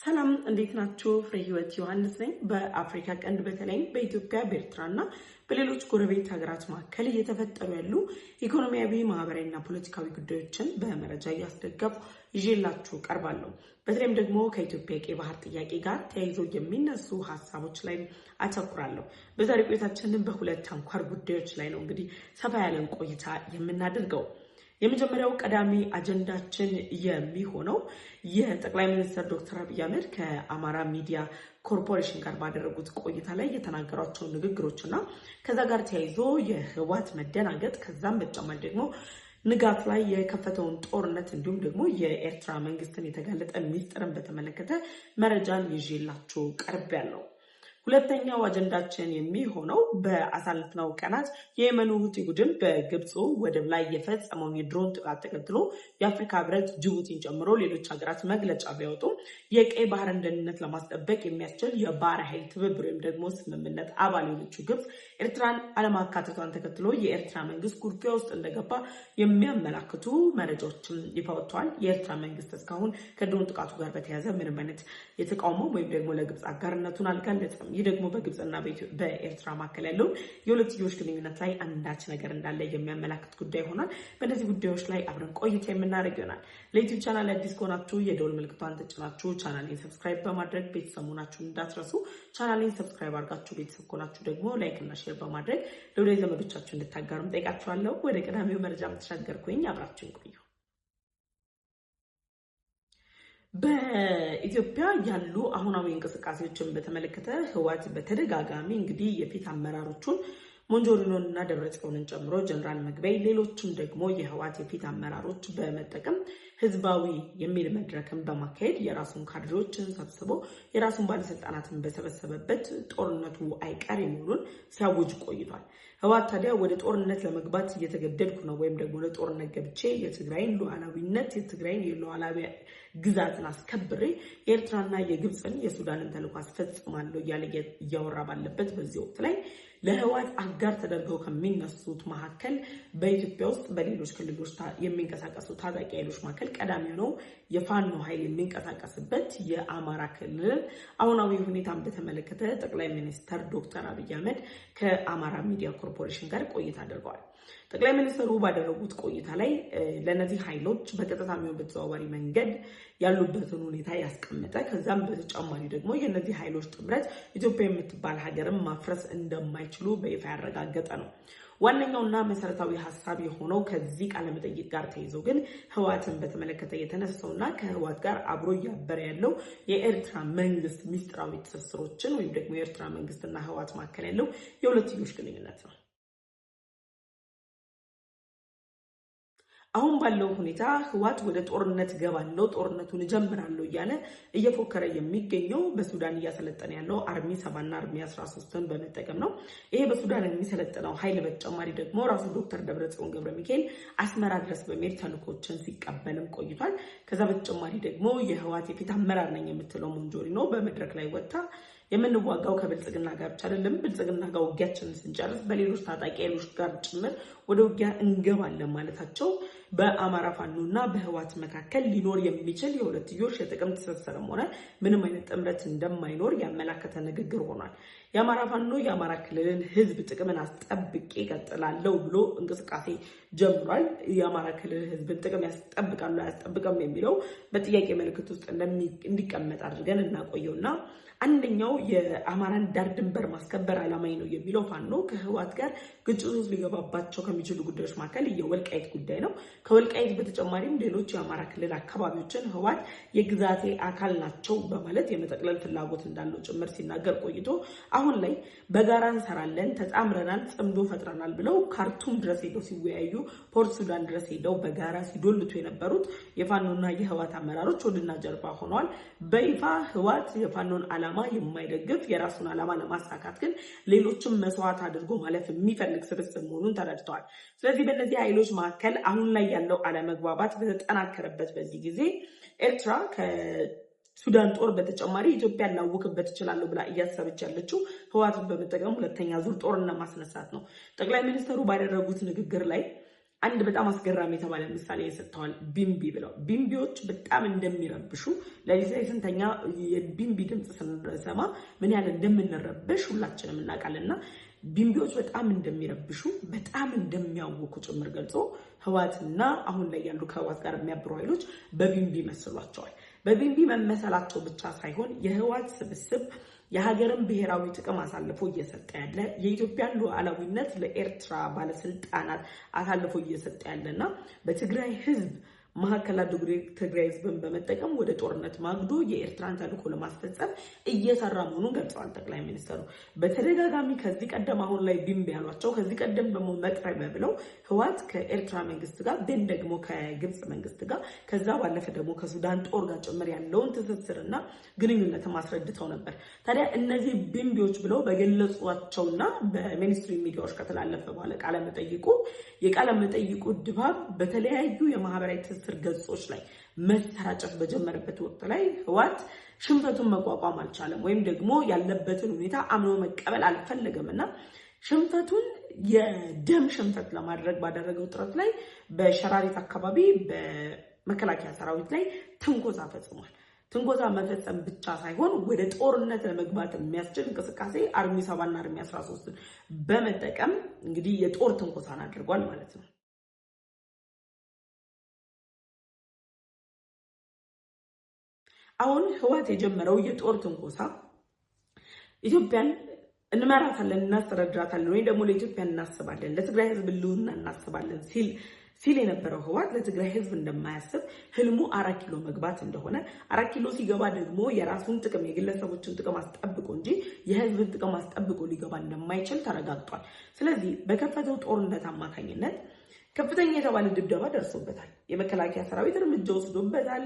ሰላም እንዴት ናችሁ? ፍሬ ህይወት ዮሐንስ ነኝ። በአፍሪካ ቀንድ በተለይም በኢትዮጵያ በኤርትራና በሌሎች ጎረቤት ሀገራት መካከል እየተፈጠሩ ያሉ ኢኮኖሚያዊ፣ ማህበራዊና ፖለቲካዊ ጉዳዮችን በመረጃ እያስደገፉ ይዤላችሁ ቀርባለሁ። በተለይም ደግሞ ከኢትዮጵያ የቀይ ባህር ጥያቄ ጋር ተያይዞ የሚነሱ ሀሳቦች ላይ አተኩራለሁ። በዛሬ ቆይታችንን በሁለት አንኳር ጉዳዮች ላይ ነው እንግዲህ ሰፋ ያለን ቆይታ የምናደርገው። የመጀመሪያው ቀዳሚ አጀንዳችን የሚሆነው የጠቅላይ ሚኒስትር ዶክተር አብይ አህመድ ከአማራ ሚዲያ ኮርፖሬሽን ጋር ባደረጉት ቆይታ ላይ የተናገሯቸው ንግግሮችና ከዛ ጋር ተያይዞ የህወሓት መደናገጥ ከዛም በተጨማሪ ደግሞ ንጋት ላይ የከፈተውን ጦርነት እንዲሁም ደግሞ የኤርትራ መንግስትን የተጋለጠ ሚስጥርን በተመለከተ መረጃን ይዤላችሁ ቀርቤያለሁ። ሁለተኛው አጀንዳችን የሚሆነው በአሳለፍነው ቀናት የየመኑ ሁቲ ቡድን በግብፁ ወደብ ላይ የፈጸመውን የድሮን ጥቃት ተከትሎ የአፍሪካ ህብረት ጅቡቲን ጨምሮ ሌሎች ሀገራት መግለጫ ቢያወጡ የቀይ ባህርን ደህንነት ለማስጠበቅ የሚያስችል የባህር ኃይል ትብብር ወይም ደግሞ ስምምነት አባል የሆነችው ግብፅ ኤርትራን አለማካተቷን ተከትሎ የኤርትራ መንግስት ኩርፊያ ውስጥ እንደገባ የሚያመላክቱ መረጃዎችም ይፋ ወጥተዋል። የኤርትራ መንግስት እስካሁን ከድሮን ጥቃቱ ጋር በተያያዘ ምንም አይነት የተቃውሞ ወይም ደግሞ ለግብፅ አጋርነቱን አልገለጸም። ይህ ደግሞ በግብፅና በኤርትራ መካከል ያለው የሁለትዮሽ ግንኙነት ላይ አንዳች ነገር እንዳለ የሚያመላክት ጉዳይ ይሆናል። በእነዚህ ጉዳዮች ላይ አብረን ቆይታ የምናደርግ ይሆናል። ለዩቲዩብ ቻናል አዲስ ከሆናችሁ የደወል ምልክቷን ተጭናችሁ ቻናሌን ሰብስክራይብ በማድረግ ቤተሰብ መሆናችሁን እንዳትረሱ። ቻናሌን ሰብስክራይብ አድርጋችሁ ቤተሰብ ከሆናችሁ ደግሞ ላይክ እና ሼር በማድረግ ለወዳጅ ዘመዶቻችሁ እንድታጋሩም ጠይቃችኋለሁ። ወደ ቀዳሚው መረጃ ተሻገርኩኝ። አብራችሁን ቆዩ። በኢትዮጵያ ያሉ አሁናዊ እንቅስቃሴዎችን በተመለከተ ህወሓት በተደጋጋሚ እንግዲህ የፊት አመራሮቹን ሞንጆሪኖን እና ደብረጽዮንን ጨምሮ ጀነራል መግበይ ሌሎችም ደግሞ የህወሓት የፊት አመራሮች በመጠቀም ህዝባዊ የሚል መድረክን በማካሄድ የራሱን ካድሬዎችን ሰብስቦ የራሱን ባለስልጣናትን በሰበሰበበት ጦርነቱ አይቀሬ መሆኑን ሲያውጅ ቆይቷል። ህወሓት ታዲያ ወደ ጦርነት ለመግባት እየተገደድኩ ነው ወይም ደግሞ ለጦርነት ገብቼ የትግራይን ሉዓላዊነት የትግራይን የሉዓላዊ ግዛትን አስከብሬ የኤርትራና የግብፅን የሱዳንን ተልዕኮ አስፈጽማለሁ እያለ እያወራ ባለበት በዚህ ወቅት ላይ ለህወሓት አጋር ተደርገው ከሚነሱት መካከል በኢትዮጵያ ውስጥ በሌሎች ክልሎች የሚንቀሳቀሱ ታጣቂ ኃይሎች መካከል ቀዳሚ ነው የፋኖ ኃይል የሚንቀሳቀስበት የአማራ ክልል አሁናዊ ሁኔታን በተመለከተ ጠቅላይ ሚኒስትር ዶክተር አብይ አህመድ ከአማራ ሚዲያ ኮርፖሬሽን ጋር ቆይታ አድርገዋል። ጠቅላይ ሚኒስትሩ ባደረጉት ቆይታ ላይ ለነዚህ ኃይሎች በቀጥታ የሚሆን በተዘዋዋሪ መንገድ ያሉበትን ሁኔታ ያስቀመጠ ከዛም በተጨማሪ ደግሞ የነዚህ ኃይሎች ጥምረት ኢትዮጵያ የምትባል ሀገርን ማፍረስ እንደማይችሉ በይፋ ያረጋገጠ ነው። ዋነኛውና መሰረታዊ ሀሳብ የሆነው ከዚህ ቃለመጠይቅ ጋር ተይዞ ግን ህወሓትን በተመለከተ የተነሳውና ከህወሓት ጋር አብሮ እያበረ ያለው የኤርትራ መንግስት ሚስጥራዊ ትስስሮችን ወይም ደግሞ የኤርትራ መንግስትና ህወሓት መካከል ያለው የሁለትዮሽ ግንኙነት ነው። አሁን ባለው ሁኔታ ህወሓት ወደ ጦርነት ገባለው ጦርነቱን ጀምራለሁ እያለ እየፎከረ የሚገኘው በሱዳን እያሰለጠነ ያለው አርሚ 7 እና አርሚ 13ን በመጠቀም ነው። ይሄ በሱዳን የሚሰለጥነው ኃይል በተጨማሪ ደግሞ ራሱ ዶክተር ደብረጽዮን ገብረ ሚካኤል አስመራ ድረስ በመሄድ ተልዕኮችን ሲቀበልም ቆይቷል። ከዛ በተጨማሪ ደግሞ የህወሓት የፊት አመራር ነኝ የምትለው ሞንጆሪኖ በመድረክ ላይ ወጣ የምንዋጋው ከብልጽግና ጋር ብቻ አይደለም፣ ብልጽግና ጋር ውጊያችንን ስንጨርስ በሌሎች ታጣቂ ኃይሎች ጋር ጭምር ወደ ውጊያ እንገባለን ማለታቸው በአማራ ፋኖና በህወሓት መካከል ሊኖር የሚችል የሁለትዮሽ የጥቅም ትስስርም ሆነ ምንም አይነት ጥምረት እንደማይኖር ያመላከተ ንግግር ሆኗል። የአማራ ፋኖ የአማራ ክልልን ህዝብ ጥቅምን አስጠብቄ እቀጥላለሁ ብሎ እንቅስቃሴ ጀምሯል። የአማራ ክልል ህዝብን ጥቅም ያስጠብቃሉ አያስጠብቅም የሚለው በጥያቄ ምልክት ውስጥ እንዲቀመጥ አድርገን እናቆየውና አንደኛው የአማራን ዳር ድንበር ማስከበር ዓላማዊ ነው የሚለው ፋኖ ከህወሓት ጋር ግጭት ውስጥ ሊገባባቸው ከሚችሉ ጉዳዮች መካከል የወልቃይት ጉዳይ ነው። ከወልቃይት በተጨማሪም ሌሎች የአማራ ክልል አካባቢዎችን ህወሓት የግዛቴ አካል ናቸው በማለት የመጠቅለል ፍላጎት እንዳለው ጭምር ሲናገር ቆይቶ አሁን ላይ በጋራ እንሰራለን፣ ተጣምረናል፣ ጽምዶ ፈጥረናል ብለው ካርቱም ድረስ ሄደው ሲወያዩ ፖርት ሱዳን ድረስ ሄደው በጋራ ሲዶልቱ የነበሩት የፋኖና የህወሓት አመራሮች ወድና ጀርባ ሆነዋል። በይፋ ህወሓት የፋኖን ዓላማ የማይደግፍ የራሱን ዓላማ ለማሳካት ግን ሌሎችም መስዋዕት አድርጎ ማለፍ የሚፈልግ ስብስብ መሆኑን ተረድተዋል። ስለዚህ በእነዚህ ኃይሎች መካከል አሁን ላይ ያለው አለመግባባት በተጠናከረበት በዚህ ጊዜ ኤርትራ ሱዳን ጦር በተጨማሪ ኢትዮጵያን ላውክበት ይችላል ብላ እያሰበች ያለችው ህወሓትን በመጠቀም ሁለተኛ ዙር ጦርነት ማስነሳት ነው። ጠቅላይ ሚኒስትሩ ባደረጉት ንግግር ላይ አንድ በጣም አስገራሚ የተባለ ምሳሌ ሰጥተዋል። ቢምቢ ብለው ቢምቢዎች በጣም እንደሚረብሹ ለሊት ላይ ስንተኛ የቢምቢ ድምጽ ስንሰማ ምን ያህል እንደምንረበሽ ሁላችንም እናውቃለንና ቢምቢዎች በጣም እንደሚረብሹ በጣም እንደሚያውኩ ጭምር ገልጾ ህዋትና አሁን ላይ ያሉ ከህዋት ጋር የሚያብሩ ኃይሎች በቢምቢ መስሏቸዋል። በቢምቢ መመሰላቸው ብቻ ሳይሆን የህዋት ስብስብ የሀገርን ብሔራዊ ጥቅም አሳልፎ እየሰጠ ያለ የኢትዮጵያን ሉዓላዊነት ለኤርትራ ባለስልጣናት አሳልፎ እየሰጠ ያለና በትግራይ ህዝብ መሀከል አድርጎ ትግራይ ህዝብን በመጠቀም ወደ ጦርነት ማግዶ የኤርትራን ተልዕኮ ለማስፈጸም እየሰራ መሆኑን ገልጸዋል ጠቅላይ ሚኒስትሩ። በተደጋጋሚ ከዚህ ቀደም አሁን ላይ ቢምቢ ያሏቸው ከዚህ ቀደም ደግሞ መቅረቢያ ብለው ህዋት ከኤርትራ መንግስት ጋር ግን ደግሞ ከግብጽ መንግስት ጋር ከዛ ባለፈ ደግሞ ከሱዳን ጦር ጋር ጭምር ያለውን ትስስርና ግንኙነት ማስረድተው ነበር። ታዲያ እነዚህ ቢምቢዎች ብለው በገለጿቸውና በሚኒስትሪ ሚዲያዎች ከተላለፈ በኋላ የቃለ መጠይቁ ድባብ በተለያዩ የማህበራዊ ትስስር ገጾች ላይ መሰራጨት በጀመረበት ወቅት ላይ ህዋት ሽንፈቱን መቋቋም አልቻለም፣ ወይም ደግሞ ያለበትን ሁኔታ አምኖ መቀበል አልፈለገምና ሽንፈቱን የደም ሽንፈት ለማድረግ ባደረገው ጥረት ላይ በሸራሪት አካባቢ በመከላከያ ሰራዊት ላይ ትንኮሳ ፈጽሟል። ትንኮሳ መፈጸም ብቻ ሳይሆን ወደ ጦርነት ለመግባት የሚያስችል እንቅስቃሴ አርሚ 7 እና አርሚ 13 በመጠቀም እንግዲህ የጦር ትንኮሳን አድርጓል ማለት ነው። አሁን ህዋት የጀመረው የጦር ትንኮሳ ኢትዮጵያን እንመራታለን እናስተዳድራታለን ወይ ደግሞ ለኢትዮጵያ እናስባለን ለትግራይ ህዝብ ልውና እናስባለን ሲል የነበረው ህዋት ለትግራይ ህዝብ እንደማያስብ ህልሙ 4 ኪሎ መግባት እንደሆነ 4 ኪሎ ሲገባ ደግሞ የራሱን ጥቅም የግለሰቦችን ጥቅም አስጠብቆ እንጂ የህዝብን ጥቅም አስጠብቆ ሊገባ እንደማይችል ተረጋግጧል። ስለዚህ በከፈተው ጦርነት አማካኝነት ከፍተኛ የተባለ ድብደባ ደርሶበታል። የመከላከያ ሰራዊት እርምጃ ወስዶበታል።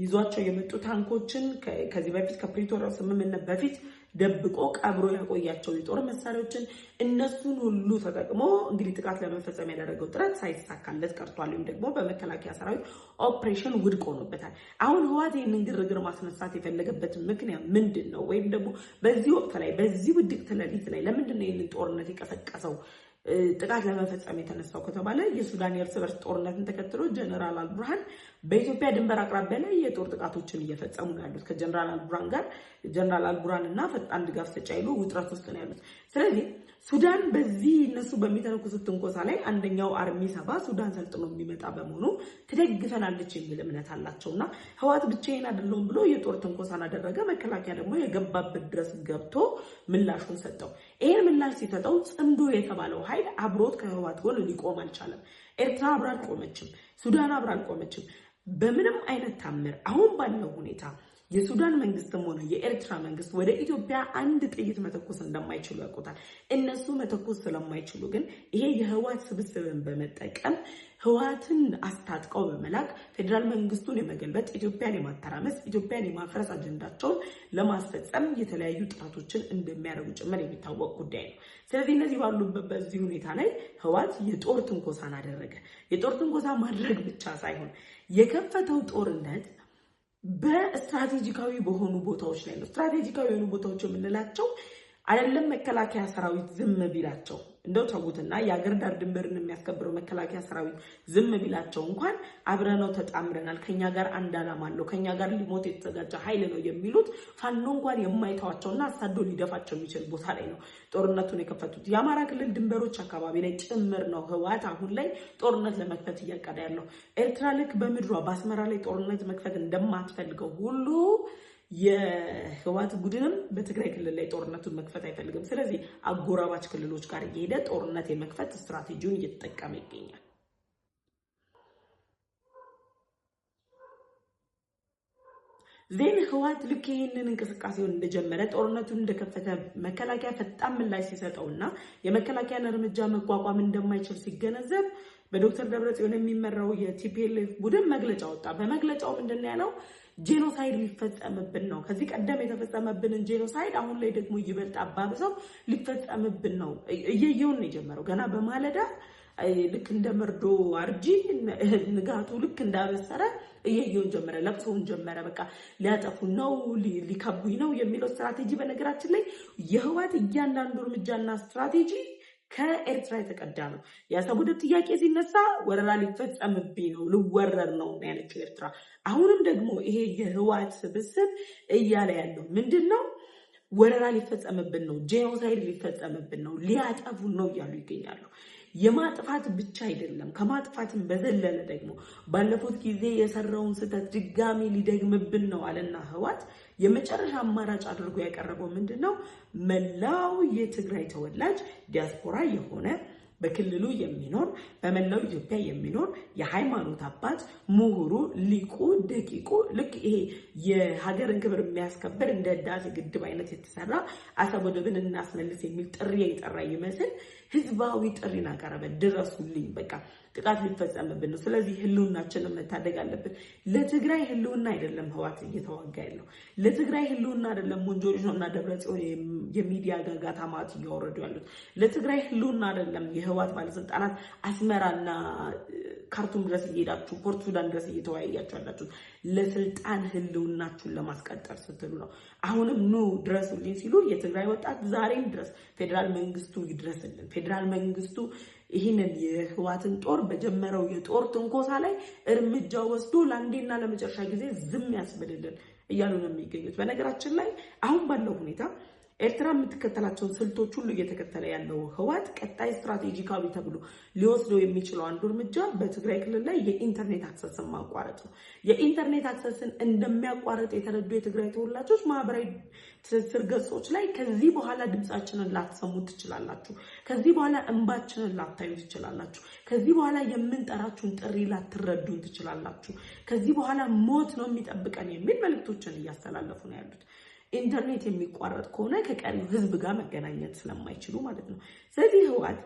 ይዟቸው የመጡ ታንኮችን ከዚህ በፊት ከፕሪቶሪያው ስምምነት በፊት ደብቆ ቀብሮ ያቆያቸው የጦር መሳሪያዎችን እነሱን ሁሉ ተጠቅሞ እንግዲህ ጥቃት ለመፈጸም ያደረገው ጥረት ሳይሳካለት ቀርቷል። ወይም ደግሞ በመከላከያ ሰራዊት ኦፕሬሽን ውድቅ ሆኖበታል። አሁን ህዋት ይህንን ግርግር ማስነሳት የፈለገበት ምክንያት ምንድን ነው? ወይም ደግሞ በዚህ ወቅት ላይ በዚህ ውድቅት ሌሊት ላይ ለምንድን ነው ይህንን ጦርነት የቀሰቀሰው ጥቃት ለመፈጸም የተነሳው ከተባለ የሱዳን የእርስ በርስ ጦርነትን ተከትሎ ጀነራል አልቡርሃን በኢትዮጵያ ድንበር አቅራቢያ ላይ የጦር ጥቃቶችን እየፈጸሙ ነው ያሉት። ከጀነራል አልቡርሃን ጋር ጀነራል አልቡርሃን እና ፈጣን ድጋፍ ሰጪ ኃይሉ ውጥረት ውስጥ ነው ያሉት። ስለዚህ ሱዳን በዚህ እነሱ በሚተነኩሱት ትንኮሳ ላይ አንደኛው አርሚ 7 ሱዳን ሰልጥኖ የሚመጣ በመሆኑ ትደግፈናለች የሚል እምነት አላቸውና ህዋት ብቻዬን አይደለም ብሎ የጦር ትንኮሳን አደረገ። መከላከያ ደግሞ የገባበት ድረስ ገብቶ ምላሹን ሰጠው። ይሄን ምላሽ ሲሰጠው ጽምዶ የተባለው ኃይል አብሮት ከህዋት ጎን ሊቆም አልቻለም። ኤርትራ አብራ አልቆመችም፣ ሱዳን አብራ አልቆመችም። በምንም አይነት ታምር አሁን ባለው ሁኔታ የሱዳን መንግስትም ሆነ የኤርትራ መንግስት ወደ ኢትዮጵያ አንድ ጥይት መተኮስ እንደማይችሉ ያውቁታል። እነሱ መተኮስ ስለማይችሉ ግን ይሄ የህዋት ስብስብን በመጠቀም ህዋትን አስታጥቀው በመላክ ፌደራል መንግስቱን የመገልበጥ ኢትዮጵያን የማተራመስ ኢትዮጵያን የማፍረስ አጀንዳቸውን ለማስፈጸም የተለያዩ ጥረቶችን እንደሚያደርጉ ጭምር የሚታወቅ ጉዳይ ነው። ስለዚህ እነዚህ ባሉበት በዚህ ሁኔታ ላይ ህዋት የጦር ትንኮሳን አደረገ። የጦር ትንኮሳ ማድረግ ብቻ ሳይሆን የከፈተው ጦርነት በስትራቴጂካዊ በሆኑ ቦታዎች ላይ ነው። ስትራቴጂካዊ የሆኑ ቦታዎች የምንላቸው አይደለም መከላከያ ሰራዊት ዝም ቢላቸው እንደው ተውትና የአገር ዳር ድንበርን የሚያስከብረው መከላከያ ሰራዊት ዝም ቢላቸው እንኳን አብረነው ተጣምረናል፣ ከኛ ጋር አንድ ዓላማ አለው፣ ከኛ ጋር ሊሞት የተዘጋጀ ኃይል ነው የሚሉት ፋኖ እንኳን የማይተዋቸውና አሳዶ ሊደፋቸው የሚችል ቦታ ላይ ነው ጦርነቱን የከፈቱት። የአማራ ክልል ድንበሮች አካባቢ ላይ ጭምር ነው ህዋት አሁን ላይ ጦርነት ለመክፈት እያቀደ ያለው። ኤርትራ ልክ በምድሯ በአስመራ ላይ ጦርነት መክፈት እንደማትፈልገው ሁሉ የህዋት ቡድንም በትግራይ ክልል ላይ ጦርነቱን መክፈት አይፈልግም። ስለዚህ አጎራባች ክልሎች ጋር እየሄደ ጦርነት የመክፈት ስትራቴጂውን እየተጠቀመ ይገኛል። ዜን ህዋት ልክ ይህንን እንቅስቃሴውን እንደጀመረ ጦርነቱን እንደከፈተ መከላከያ ፈጣን ምላሽ ሲሰጠውና የመከላከያን እርምጃ መቋቋም እንደማይችል ሲገነዘብ በዶክተር ደብረጽዮን የሚመራው የቲፒኤልኤፍ ቡድን መግለጫ ወጣ። በመግለጫው ምንድነው ያለው? ጄኖሳይድ ሊፈጸምብን ነው። ከዚህ ቀደም የተፈጸመብንን ጄኖሳይድ አሁን ላይ ደግሞ ይበልጥ አባብሰው ሊፈጸምብን ነው። እየየውን ነው የጀመረው። ገና በማለዳ ልክ እንደ መርዶ አርጂ ንጋቱ ልክ እንዳበሰረ እየየውን ጀመረ፣ ለቅሶውን ጀመረ። በቃ ሊያጠፉ ነው፣ ሊከቡኝ ነው የሚለው ስትራቴጂ። በነገራችን ላይ የህዋት እያንዳንዱ እርምጃና ስትራቴጂ ከኤርትራ የተቀዳ ነው። የአሰብ ወደብ ጥያቄ ሲነሳ ወረራ ሊፈጸምብኝ ነው ልወረር ነው ያለችው ኤርትራ። አሁንም ደግሞ ይሄ የህወሓት ስብስብ እያለ ያለው ምንድን ነው? ወረራ ሊፈጸምብን ነው፣ ጄኖሳይድ ሊፈጸምብን ነው፣ ሊያጠፉን ነው እያሉ ይገኛሉ። የማጥፋት ብቻ አይደለም፣ ከማጥፋትም በዘለለ ደግሞ ባለፉት ጊዜ የሰራውን ስህተት ድጋሚ ሊደግምብን ነው አለና ህወሓት የመጨረሻ አማራጭ አድርጎ ያቀረበው ምንድን ነው? መላው የትግራይ ተወላጅ ዲያስፖራ የሆነ በክልሉ የሚኖር በመላው ኢትዮጵያ የሚኖር የሃይማኖት አባት ምሁሩ፣ ሊቁ፣ ደቂቁ ልክ ይሄ የሀገርን ክብር የሚያስከብር እንደ ህዳሴ ግድብ አይነት የተሰራ አሰብ ወደብን እናስመልስ የሚል ጥሪ የጠራ ይመስል ህዝባዊ ጥሪን አቀረበ። ድረሱልኝ፣ በቃ ጥቃት ሊፈጸምብን ነው። ስለዚህ ህልውናችንን መታደግ አለብን። ለትግራይ ህልውና አይደለም ህወሓት እየተዋጋ ያለው፣ ለትግራይ ህልውና አይደለም ወንጀሎች እና ደብረጽዮን የሚዲያ ጋጋታ ማት እያወረዱ ያሉት፣ ለትግራይ ህልውና አይደለም የህወሓት ባለስልጣናት አስመራና ካርቱም ድረስ እየሄዳችሁ ፖርት ሱዳን ድረስ እየተወያያችሁ ያላችሁት ለስልጣን ህልውናችሁን ለማስቀጠል ስትሉ ነው። አሁንም ኑ ድረሱልኝ ሲሉ የትግራይ ወጣት ዛሬም ድረስ ፌዴራል መንግስቱ ይድረስልን፣ ፌዴራል መንግስቱ ይህንን የህወሓትን ጦር በጀመረው የጦር ትንኮሳ ላይ እርምጃ ወስዶ ለአንዴና ለመጨረሻ ጊዜ ዝም ያስብልልን እያሉ ነው የሚገኙት። በነገራችን ላይ አሁን ባለው ሁኔታ ኤርትራ የምትከተላቸውን ስልቶች ሁሉ እየተከተለ ያለው ህወሓት ቀጣይ ስትራቴጂካዊ ተብሎ ሊወስደው የሚችለው አንዱ እርምጃ በትግራይ ክልል ላይ የኢንተርኔት አክሰስን ማቋረጥ ነው። የኢንተርኔት አክሰስን እንደሚያቋርጥ የተረዱ የትግራይ ተወላጆች ማህበራዊ ትስስር ገጾች ላይ ከዚህ በኋላ ድምጻችንን ላትሰሙ ትችላላችሁ፣ ከዚህ በኋላ እንባችንን ላታዩ ትችላላችሁ፣ ከዚህ በኋላ የምንጠራችሁን ጥሪ ላትረዱን ትችላላችሁ፣ ከዚህ በኋላ ሞት ነው የሚጠብቀን የሚል መልእክቶችን እያስተላለፉ ነው ያሉት። ኢንተርኔት የሚቋረጥ ከሆነ ከቀሪው ህዝብ ጋር መገናኘት ስለማይችሉ ማለት ነው። ስለዚህ ህወሓት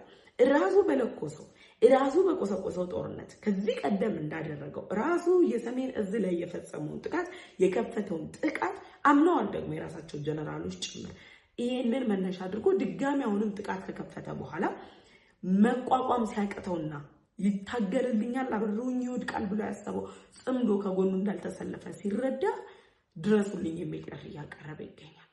ራሱ በለኮሰው ራሱ በቆሰቆሰው ጦርነት ከዚህ ቀደም እንዳደረገው ራሱ የሰሜን እዝ ላይ የፈጸመውን ጥቃት የከፈተውን ጥቃት አምነዋል ደግሞ የራሳቸው ጀነራሎች ጭምር። ይሄንን መነሻ አድርጎ ድጋሚ አሁንም ጥቃት ከከፈተ በኋላ መቋቋም ሲያቅተውና ይታገልልኛል አብረውኝ ይወድቃል ብሎ ያሰበው ጽምዶ ከጎኑ እንዳልተሰለፈ ሲረዳ ድረሱልኝ የሚል ጥሪ እያቀረበ ይገኛል።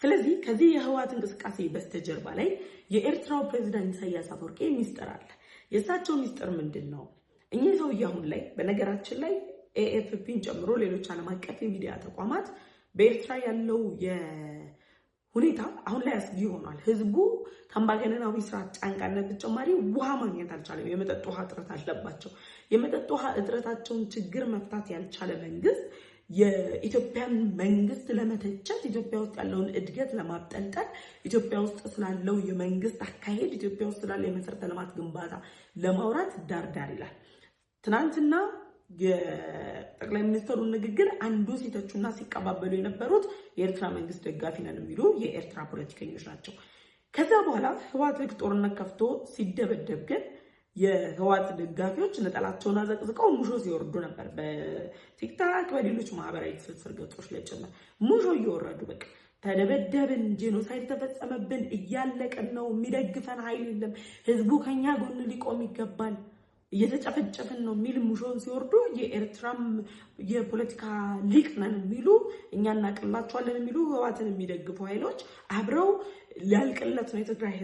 ስለዚህ ከዚህ የህወሓት እንቅስቃሴ በስተጀርባ ላይ የኤርትራው ፕሬዝዳንት ኢሳያስ አፈወርቂ ሚስጥር አለ። የእሳቸው ሚስጥር ምንድን ነው? እኚህ ሰውዬ አሁን ላይ በነገራችን ላይ ኤኤፍፒን ጨምሮ ሌሎች ዓለም አቀፍ የሚዲያ ተቋማት በኤርትራ ያለው ሁኔታ አሁን ላይ አስጊ ሆኗል። ህዝቡ ከአምባገነናዊ ስርዓት ጫንቃነት በተጨማሪ ውሃ ማግኘት አልቻለም። የመጠጥ ውሃ እጥረት አለባቸው። የመጠጥ ውሃ እጥረታቸውን ችግር መፍታት ያልቻለ መንግስት የኢትዮጵያን መንግስት ለመተቸት፣ ኢትዮጵያ ውስጥ ያለውን እድገት ለማብጠልጠል፣ ኢትዮጵያ ውስጥ ስላለው የመንግስት አካሄድ፣ ኢትዮጵያ ውስጥ ስላለው የመሰረተ ልማት ግንባታ ለማውራት ዳርዳር ይላል። ትናንትና የጠቅላይ ሚኒስትሩን ንግግር አንዱ ሲተቹና ሲቀባበሉ የነበሩት የኤርትራ መንግስት ደጋፊ ነን የሚሉ የኤርትራ ፖለቲከኞች ናቸው። ከዛ በኋላ ህወሓት ልክ ጦርነት ከፍቶ ሲደበደብ ግን የህወሓት ደጋፊዎች ነጠላቸውን አዘቅዝቀው ሙሾ ሲወርዱ ነበር። በቲክታክ በሌሎች ማህበራዊ ትስስር ገጾች ላይ ጭምር ሙሾ እየወረዱ በቃ ተደበደብን፣ ጄኖሳይድ ተፈጸመብን፣ እያለቀን ነው፣ የሚደግፈን ኃይል የለም፣ ህዝቡ ከኛ ጎን ሊቆም ይገባል፣ እየተጨፈጨፈን ነው የሚል ሙሾን ሲወርዱ የኤርትራም የፖለቲካ ሊቅ ነን የሚሉ እኛ እናቅላቸዋለን የሚሉ ህወሓትን የሚደግፉ ኃይሎች አብረው ሊያልቅለት ነው የትግራይ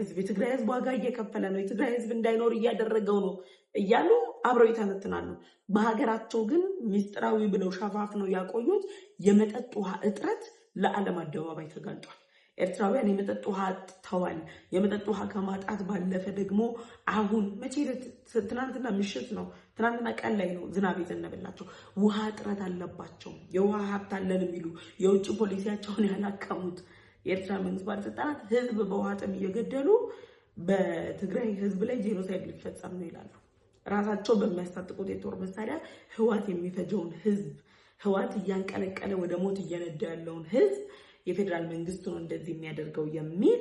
ህዝብ ዋጋ እየከፈለ ነው፣ የትግራይ ህዝብ እንዳይኖር እያደረገው ነው እያሉ አብረው ይተነትናሉ። በሀገራቸው ግን ሚስጥራዊ ብለው ሸፋፍ ነው ያቆዩት የመጠጥ ውሃ እጥረት ለዓለም አደባባይ ተጋልጧል። ኤርትራውያን የመጠጥ ውሃ አጥተዋል። የመጠጥ ውሃ ከማጣት ባለፈ ደግሞ አሁን ትናንትና ምሽት ነው፣ ትናንትና ቀን ላይ ነው ዝናብ የዘነበላቸው። ውሃ እጥረት አለባቸው። የውሃ ሀብት አለን የሚሉ የውጭ ፖሊሲያቸውን ያላከሙት የኤርትራ መንግስት ባለስልጣናት ህዝብ በውሃ ጥም እየገደሉ በትግራይ ህዝብ ላይ ጄኖሳይድ ሊፈጸም ነው ይላሉ። ራሳቸው በሚያስታጥቁት የጦር መሳሪያ ህወሓት የሚፈጀውን ህዝብ፣ ህወሓት እያንቀለቀለ ወደ ሞት እየነዳ ያለውን ህዝብ የፌዴራል መንግስቱ ነው እንደዚህ የሚያደርገው የሚል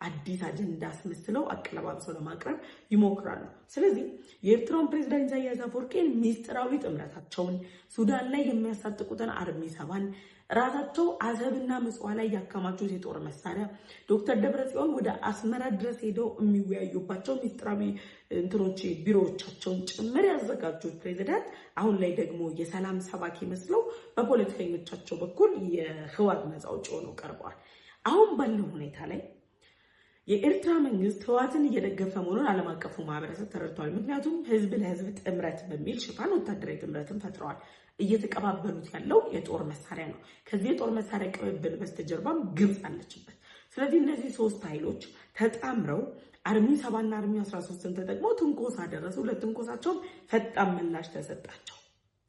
አዲስ አጀንዳ አስመስለው አቀለባብሰው ለማቅረብ ይሞክራሉ። ስለዚህ የኤርትራውን ፕሬዝዳንት ኢሳያስ አፈወርቂን ሚስጥራዊ ጥምረታቸውን ሱዳን ላይ የሚያሳጥቁትን አርሚ 7 ራሳቸው አሰብና ምጽዋ ላይ ያከማቹት የጦር መሳሪያ ዶክተር ደብረጽዮን ወደ አስመራ ድረስ ሄደው የሚወያዩባቸው ሚስጥራዊ ቢሮዎቻቸውን ጭምር ያዘጋጁት ፕሬዝዳንት አሁን ላይ ደግሞ የሰላም ሰባኪ መስለው በፖለቲከኞቻቸው በኩል የህወሓት ነፃ አውጪ ሆነው ቀርበዋል። አሁን ባለው ሁኔታ ላይ የኤርትራ መንግስት ህወሓትን እየደገፈ መሆኑን ዓለም አቀፉ ማህበረሰብ ተረድቷል። ምክንያቱም ህዝብ ለህዝብ ጥምረት በሚል ሽፋን ወታደራዊ ጥምረትን ፈጥረዋል። እየተቀባበሉት ያለው የጦር መሳሪያ ነው። ከዚህ የጦር መሳሪያ ቅብብል በስተጀርባም ግብጽ አለችበት። ስለዚህ እነዚህ ሶስት ኃይሎች ተጣምረው አርሚ 7 እና አርሚ 13ን ተጠቅመው ትንኮሳ አደረሱ። ለትንኮሳቸውም ፈጣን ምላሽ ተሰጣቸው።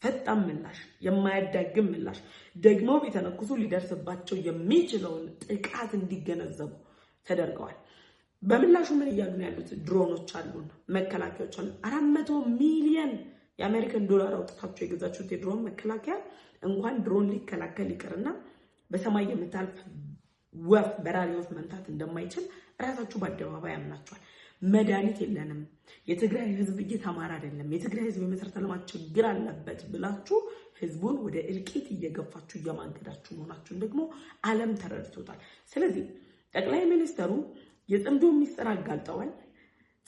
ፈጣን ምላሽ፣ የማያዳግም ምላሽ፣ ደግሞ ቢተነኩሱ ሊደርስባቸው የሚችለውን ጥቃት እንዲገነዘቡ ተደርገዋል። በምላሹ ምን እያሉ ነው ያሉት? ድሮኖች አሉን፣ መከላከያዎች አሉን። 400 ሚሊዮን የአሜሪካን ዶላር አውጥታችሁ የገዛችሁት የድሮን መከላከያ እንኳን ድሮን ሊከላከል ይቅርና በሰማይ የምታልፍ ወፍ በራሪ ወፍ መምታት እንደማይችል ራሳችሁ በአደባባይ አምናችኋል። መድኃኒት የለንም፣ የትግራይ ህዝብ እየተማረ አይደለም፣ የትግራይ ህዝብ የመሰረተ ልማት ችግር አለበት ብላችሁ ህዝቡን ወደ እልቂት እየገፋችሁ እየማገዳችሁ መሆናችሁን ደግሞ ዓለም ተረድቶታል። ስለዚህ ጠቅላይ ሚኒስትሩ የጽምዶ ሚስጥር አጋልጠዋል።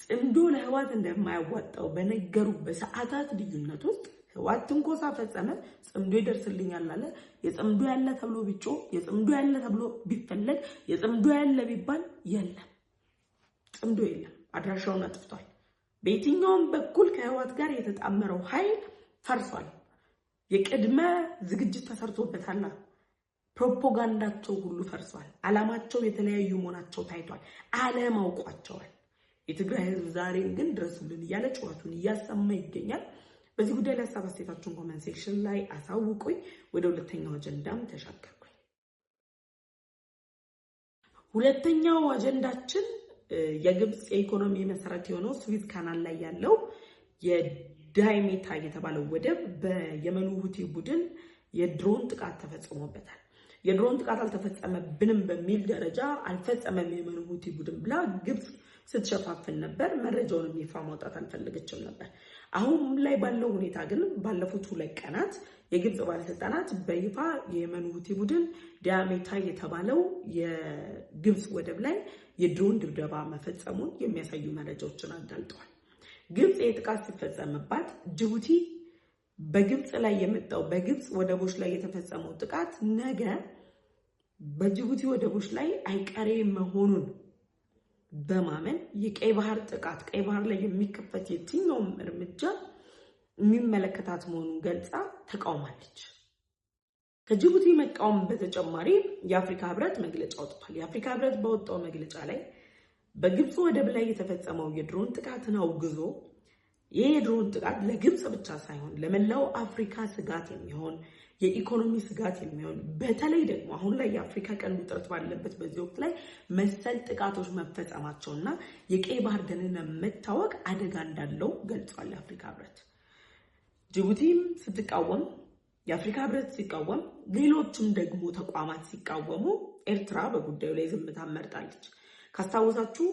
ጽምዶ ለህወሓት እንደማያዋጣው በነገሩ በሰዓታት ልዩነት ውስጥ ህወሓት ትንኮሳ ፈጸመ፣ ጽምዶ ይደርስልኛል አለ። የጽምዶ ያለ ተብሎ ቢጮ፣ የጽምዶ ያለ ተብሎ ቢፈለግ፣ የጽምዶ ያለ ቢባል የለም፣ ጽምዶ የለም፣ አድራሻውን አጥፍቷል። በየትኛውም በኩል ከህወሓት ጋር የተጣመረው ኃይል ፈርሷል። የቅድመ ዝግጅት ተሰርቶበታል። ፕሮፓጋንዳቸው ሁሉ ፈርሷል። ዓላማቸው የተለያዩ መሆናቸው ታይቷል። ዓለም አውቋቸዋል። የትግራይ ህዝብ ዛሬን ግን ድረሱልን እያለ ጩኸቱን እያሰማ ይገኛል። በዚህ ጉዳይ ላይ ሀሳብ አስተያየታችሁን ኮሜንት ሴክሽን ላይ አሳውቁኝ። ወደ ሁለተኛው አጀንዳም ተሻገርኩኝ። ሁለተኛው አጀንዳችን የግብጽ የኢኮኖሚ መሰረት የሆነው ስዊዝ ካናል ላይ ያለው የዳይሜታ የተባለው ወደብ በየመኑ ሁቲ ቡድን የድሮን ጥቃት ተፈጽሞበታል። የድሮን ጥቃት አልተፈጸመብንም በሚል ደረጃ አልፈጸመም የየመኑ ሁቲ ቡድን ብላ ግብጽ ስትሸፋፍን ነበር። መረጃውን ይፋ ማውጣት አልፈለገችም ነበር። አሁን ላይ ባለው ሁኔታ ግን ባለፉት 2 ቀናት የግብጽ ባለስልጣናት በይፋ የየመኑ ሁቲ ቡድን ዳሜታ የተባለው የግብጽ ወደብ ላይ የድሮን ድብደባ መፈጸሙን የሚያሳዩ መረጃዎችን አጋልጠዋል። ግብጽ የጥቃት ሲፈጸምባት ጅቡቲ በግብጽ ላይ የመጣው በግብጽ ወደቦች ላይ የተፈጸመው ጥቃት ነገ በጅቡቲ ወደቦች ላይ አይቀሬ መሆኑን በማመን የቀይ ባህር ጥቃት ቀይ ባህር ላይ የሚከፈት የትኛውም እርምጃ የሚመለከታት መሆኑን ገልጻ ተቃውማለች። ከጅቡቲ መቃወም በተጨማሪ የአፍሪካ ህብረት መግለጫ አውጥቷል። የአፍሪካ ህብረት ባወጣው መግለጫ ላይ በግብጽ ወደብ ላይ የተፈጸመው የድሮን ጥቃትን አውግዞ ይህ የድሮን ጥቃት ለግብጽ ብቻ ሳይሆን ለመላው አፍሪካ ስጋት የሚሆን የኢኮኖሚ ስጋት የሚሆን በተለይ ደግሞ አሁን ላይ የአፍሪካ ቀንድ ውጥረት ባለበት በዚህ ወቅት ላይ መሰል ጥቃቶች መፈጸማቸውና የቀይ ባህር ደህንነት መታወቅ አደጋ እንዳለው ገልጿል። የአፍሪካ ህብረት ጅቡቲም ስትቃወም፣ የአፍሪካ ህብረት ሲቃወም፣ ሌሎችም ደግሞ ተቋማት ሲቃወሙ ኤርትራ በጉዳዩ ላይ ዝምታ መርጣለች። ካስታወሳችሁ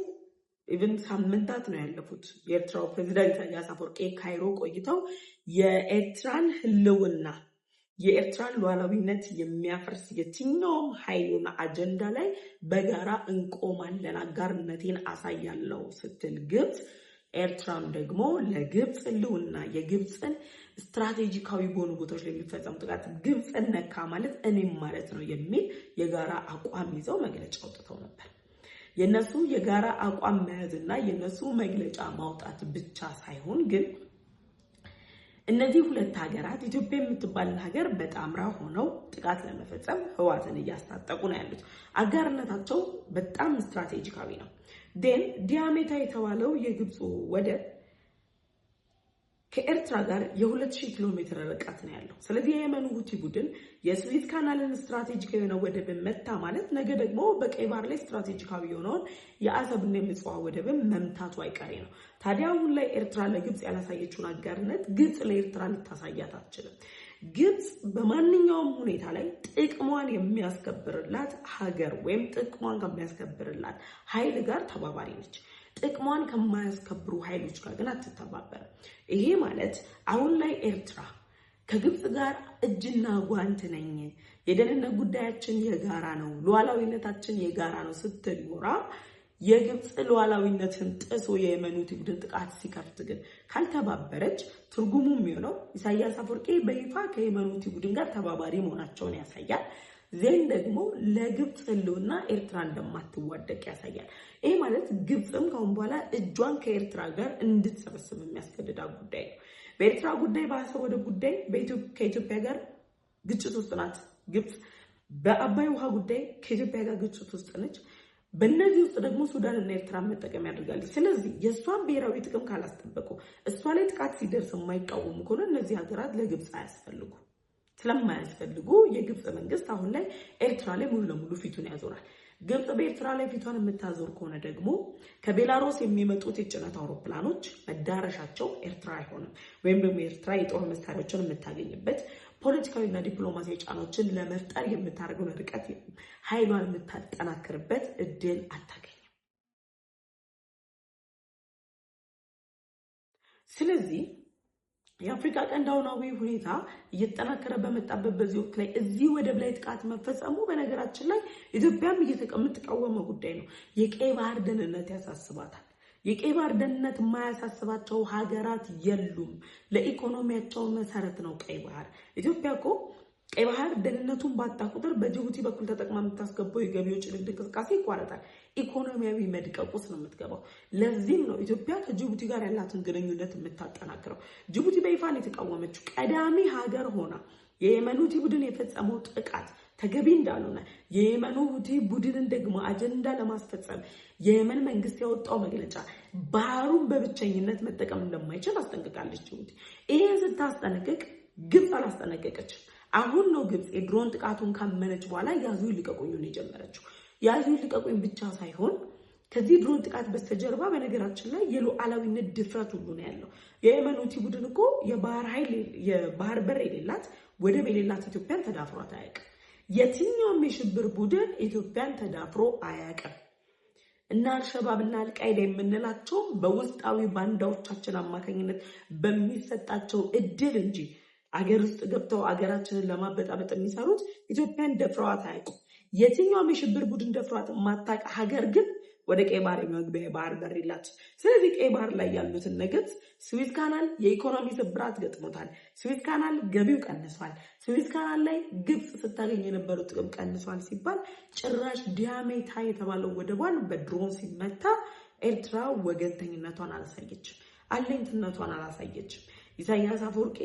ኢቨን ሳምንታት ነው ያለፉት። የኤርትራው ፕሬዝዳንት ኢሳያስ አፈወርቂ ካይሮ ቆይተው የኤርትራን ህልውና የኤርትራን ሉዓላዊነት የሚያፈርስ የትኛውም ኃይልና አጀንዳ ላይ በጋራ እንቆማለን፣ አጋርነቴን አሳያለሁ ስትል ግብጽ፣ ኤርትራም ደግሞ ለግብጽ ህልውና የግብጽን ስትራቴጂካዊ በሆኑ ቦታዎች ላይ የሚፈጸሙ ጥቃት ግብጽን ነካ ማለት እኔም ማለት ነው የሚል የጋራ አቋም ይዘው መግለጫ አውጥተው ነበር። የነሱ የጋራ አቋም መያዝና የነሱ መግለጫ ማውጣት ብቻ ሳይሆን ግን እነዚህ 2 ሀገራት ኢትዮጵያ የምትባል ሀገር በጣምራ ሆነው ጥቃት ለመፈጸም ህወሓትን እያስታጠቁ ነው ያሉት። አጋርነታቸው በጣም ስትራቴጂካዊ ነው። ዳሜታ የተባለው የግብጽ ወደብ ከኤርትራ ጋር የ2000 ኪሎ ሜትር ርቀት ነው ያለው። ስለዚህ የየመኑ ሁቲ ቡድን የስዊዝ ካናልን ስትራቴጂካዊ የሆነ ወደብ መታ ማለት ነገ ደግሞ በቀይ ባህር ላይ ስትራቴጂካዊ የሆነውን የአሰብና የምጽዋ ወደብን መምታቱ አይቀሬ ነው። ታዲያ አሁን ላይ ኤርትራ ለግብጽ ያላሳየችውን አጋርነት ግብጽ ለኤርትራ ልታሳያት አትችልም። ግብጽ በማንኛውም ሁኔታ ላይ ጥቅሟን የሚያስከብርላት ሀገር ወይም ጥቅሟን ከሚያስከብርላት ኃይል ጋር ተባባሪ ነች። ጥቅሟን ከማያስከብሩ ኃይሎች ጋር ግን አትተባበርም። ይሄ ማለት አሁን ላይ ኤርትራ ከግብጽ ጋር እጅና ጓንት ነኝ፣ የደህንነት ጉዳያችን የጋራ ነው፣ ሉዓላዊነታችን የጋራ ነው ስትል ኖራ የግብጽ ሉዓላዊነትን ጥሶ የየመን ሁቲ ቡድን ጥቃት ሲከፍት ግን ካልተባበረች ትርጉሙ የሚሆነው ኢሳያስ አፈወርቂ በይፋ ከየመን ሁቲ ቡድን ጋር ተባባሪ መሆናቸውን ያሳያል። ዜን ደግሞ ለግብጽ ህልውና ኤርትራ እንደማትዋደቅ ያሳያል። ይሄ ማለት ግብጽም ከአሁን በኋላ እጇን ከኤርትራ ጋር እንድትሰበስብ የሚያስገድዳ ጉዳይ ነው። በኤርትራ ጉዳይ፣ በአሰብ ወደብ ጉዳይ ከኢትዮጵያ ጋር ግጭት ውስጥ ናት ግብጽ። በአባይ ውሃ ጉዳይ ከኢትዮጵያ ጋር ግጭት ውስጥ ነች። በእነዚህ ውስጥ ደግሞ ሱዳንና ኤርትራን መጠቀም ያደርጋል። ስለዚህ የእሷን ብሔራዊ ጥቅም ካላስጠበቁ፣ እሷ ላይ ጥቃት ሲደርስ የማይቃወሙ ከሆነ እነዚህ ሀገራት ለግብጽ አያስፈልጉ። ስለማያስፈልጉ የግብጽ መንግስት አሁን ላይ ኤርትራ ላይ ሙሉ ለሙሉ ፊቱን ያዞራል። ግብጽ በኤርትራ ላይ ፊቷን የምታዞር ከሆነ ደግሞ ከቤላሩስ የሚመጡት የጭነት አውሮፕላኖች መዳረሻቸው ኤርትራ አይሆንም። ወይም ደግሞ ኤርትራ የጦር መሳሪያዎችን የምታገኝበት ፖለቲካዊና ዲፕሎማሲያዊ ጫናዎችን ለመፍጠር የምታደርገውን ርቀት ኃይሏን የምታጠናክርበት እድል አታገኝም። ስለዚህ የአፍሪካ ቀንድ አሁናዊ ሁኔታ እየተጠናከረ በመጣበት በዚህ ወቅት ላይ እዚህ ወደብ ላይ ጥቃት መፈጸሙ በነገራችን ላይ ኢትዮጵያም የምትቃወመው ጉዳይ ነው። የቀይ ባህር ደህንነት ያሳስባታል። የቀይ ባህር ደህንነት የማያሳስባቸው ሀገራት የሉም። ለኢኮኖሚያቸው መሰረት ነው ቀይ ባህር። ኢትዮጵያ እኮ ቀይ ባህር ደህንነቱን ባጣ ቁጥር በጅቡቲ በኩል ተጠቅማ የምታስገባው የገቢዎች ንግድ እንቅስቃሴ ይቋረጣል። ኢኮኖሚያዊ መድቀቅ ውስጥ ነው የምትገባው። ለዚህም ነው ኢትዮጵያ ከጅቡቲ ጋር ያላትን ግንኙነት የምታጠናክረው። ጅቡቲ በይፋን የተቃወመችው ቀዳሚ ሀገር ሆና የየመን ሁቲ ቡድን የፈጸመው ጥቃት ተገቢ እንዳልሆነ የየመን ሁቲ ቡድንን ደግሞ አጀንዳ ለማስፈጸም የየመን መንግስት ያወጣው መግለጫ ባህሩን በብቸኝነት መጠቀም እንደማይችል አስጠንቅቃለች ጅቡቲ። ይሄን ስታስጠነቅቅ ግብጽ አላስጠነቀቀችም። አሁን ነው ግብጽ የድሮን ጥቃቱን ካመነች በኋላ ያዙ ይልቀቁኝ ነው የጀመረችው። ያዙ ይልቀቁኝ ብቻ ሳይሆን ከዚህ ድሮን ጥቃት በስተጀርባ በነገራችን ላይ የሉዓላዊነት ድፍረት ሁሉ ነው ያለው። የየመን ሁቲ ቡድን እኮ የባህር በር የሌላት ወደብ የሌላት ኢትዮጵያን ተዳፍሯት አያውቅም። የትኛውም የሽብር ቡድን ኢትዮጵያን ተዳፍሮ አያውቅም። እና አልሸባብና አልቃይዳ የምንላቸው በውስጣዊ ባንዳዎቻችን አማካኝነት በሚሰጣቸው እድል እንጂ አገር ውስጥ ገብተው አገራችንን ለማበጣበጥ የሚሰሩት ኢትዮጵያን ደፍረዋት አያውቁም። የትኛውም የሽብር ቡድን ደፍረዋት የማታውቅ ሀገር ግን ወደ ቀይ ባህር የመግቢያ ባህር በር የላት። ስለዚህ ቀይ ባህር ላይ ያሉትን ግብጽ ስዊዝ ካናል የኢኮኖሚ ስብራት ገጥሞታል። ስዊዝ ካናል ገቢው ቀንሷል። ስዊዝ ካናል ላይ ግብጽ ስታገኝ የነበረው ጥቅም ቀንሷል ሲባል ጭራሽ ዲያሜታ የተባለው ወደቧን በድሮን ሲመታ ኤርትራ ወገንተኝነቷን አላሳየችም፣ አለኝትነቷን አላሳየችም። ኢሳያስ አፈወርቂ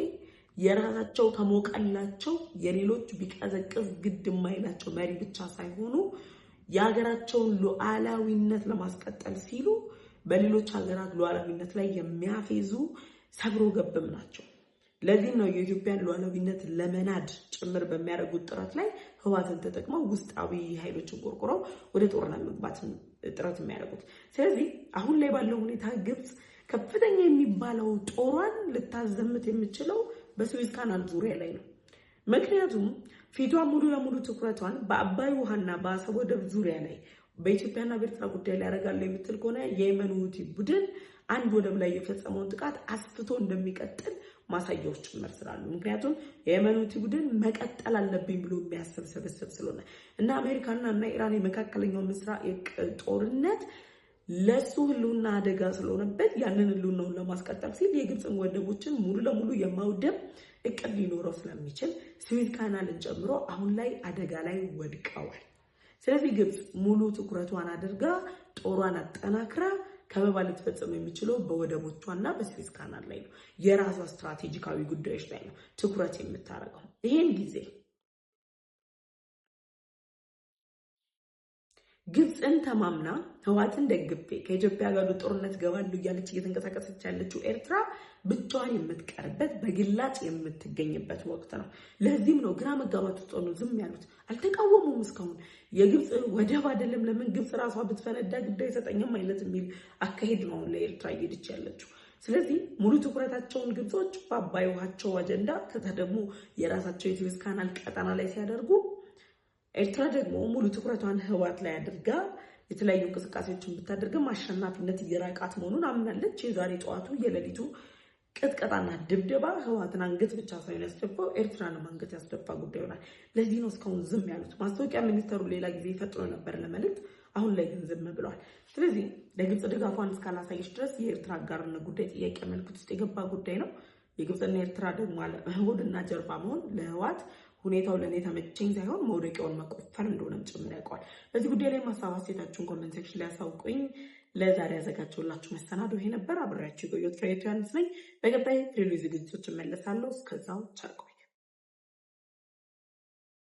የራሳቸው ከሞቀላቸው የሌሎች ቢቀዘቅዝ ግድ የማይላቸው መሪ ብቻ ሳይሆኑ የሀገራቸውን ሉዓላዊነት ለማስቀጠል ሲሉ በሌሎች ሀገራት ሉዓላዊነት ላይ የሚያፌዙ ሰብሮ ገብም ናቸው። ለዚህም ነው የኢትዮጵያን ሉዓላዊነት ለመናድ ጭምር በሚያደርጉት ጥረት ላይ ህወሓትን ተጠቅመው ውስጣዊ ኃይሎችን ቆርቆረው ወደ ጦርነት መግባት ጥረት የሚያደርጉት። ስለዚህ አሁን ላይ ባለው ሁኔታ ግብጽ ከፍተኛ የሚባለው ጦሯን ልታዘምት የምችለው በስዊዝ ካናል ዙሪያ ላይ ነው። ምክንያቱም ፊቷ ሙሉ ለሙሉ ትኩረቷን በአባይ ውሃና በአሰብ ወደብ ዙሪያ ላይ በኢትዮጵያና በኤርትራ ጉዳይ ላይ ያደርጋል የምትል ከሆነ የየመን ሁቲ ቡድን አንድ ወደብ ላይ የፈጸመውን ጥቃት አስፍቶ እንደሚቀጥል ማሳያዎች ጭምር ስላሉ፣ ምክንያቱም የየመን ሁቲ ቡድን መቀጠል አለብኝ ብሎ የሚያስብ ስብስብ ስለሆነ እና አሜሪካና ኢራን የመካከለኛው ምስራቅ ጦርነት ለሱ ህልውና አደጋ ስለሆነበት ያንን ህልውናውን ለማስቀጠል ሲል የግብፅን ወደቦችን ሙሉ ለሙሉ የማውደም እቅድ ሊኖረው ስለሚችል ስዊዝ ካናልን ጨምሮ አሁን ላይ አደጋ ላይ ወድቀዋል። ስለዚህ ግብፅ ሙሉ ትኩረቷን አድርጋ ጦሯን አጠናክራ ከበባ ልትፈጽም የሚችለው በወደቦቿና በስዊዝ ካናል ላይ ነው። የራሷ ስትራቴጂካዊ ጉዳዮች ላይ ነው ትኩረት የምታደርገው። ይሄን ጊዜ ግብፅን ተማምና ህወሓትን ደግፌ ከኢትዮጵያ ጋር ጦርነት ገባሉ እያለች እየተንቀሳቀሰች ያለችው ኤርትራ ብቻዋን የምትቀርበት በግላጭ የምትገኝበት ወቅት ነው። ለዚህም ነው ግራ መጋባት ውስጥ ነው ዝም ያሉት። አልተቃወሙም እስካሁን። የግብፅ ወደብ አይደለም ለምን ግብፅ ራሷ ብትፈነዳ ጉዳይ ሰጠኝም አይነት የሚል አካሄድ ነው ለኤርትራ እየሄደች ያለችው። ስለዚህ ሙሉ ትኩረታቸውን ግብጾች በአባይ ውሃቸው አጀንዳ ደግሞ የራሳቸው የስዌዝ ካናል ቀጠና ላይ ሲያደርጉ፣ ኤርትራ ደግሞ ሙሉ ትኩረቷን ህወሓት ላይ አድርጋ የተለያዩ እንቅስቃሴዎችን ብታደርግም አሸናፊነት እየራቃት መሆኑን አምናለች። የዛሬ ጠዋቱ የሌሊቱ ቅጥቀጣና ድብደባ ህወሓትን አንገት ብቻ ሳይሆን ያስደፋው ኤርትራንም አንገት ያስደፋ ጉዳይ ይሆናል። ለዚህ ነው እስካሁን ዝም ያሉት። ማስታወቂያ ሚኒስተሩ ሌላ ጊዜ ፈጥኖ ነበር ለመልእክት፣ አሁን ላይ ግን ዝም ብለዋል። ስለዚህ ለግብጽ ድጋፏን እስካላሳየች ድረስ የኤርትራ አጋርነት ጉዳይ ጥያቄ ምልክት ውስጥ የገባ ጉዳይ ነው። የግብጽና ኤርትራ ደግሞ ሆድና ጀርባ መሆን ለህወሓት ሁኔታው ለእኔ ተመቸኝ ሳይሆን መውደቂያውን መቆፈር እንደሆነም ጭምር ያውቀዋል። በዚህ ጉዳይ ላይ ማሳብ አስተያየታችሁን ኮሜንት ሴክሽን ላይ ያሳውቁኝ። ለዛሬ ያዘጋጀሁላችሁ መሰናዶ ይሄ ነበር። አብሬያችሁ የቆየሁት ፍሬህይወት ዮሐንስ ነኝ። በቀጣይ ሌሎች ዝግጅቶች እመለሳለሁ። እስከዛው ቸር ቆዩ።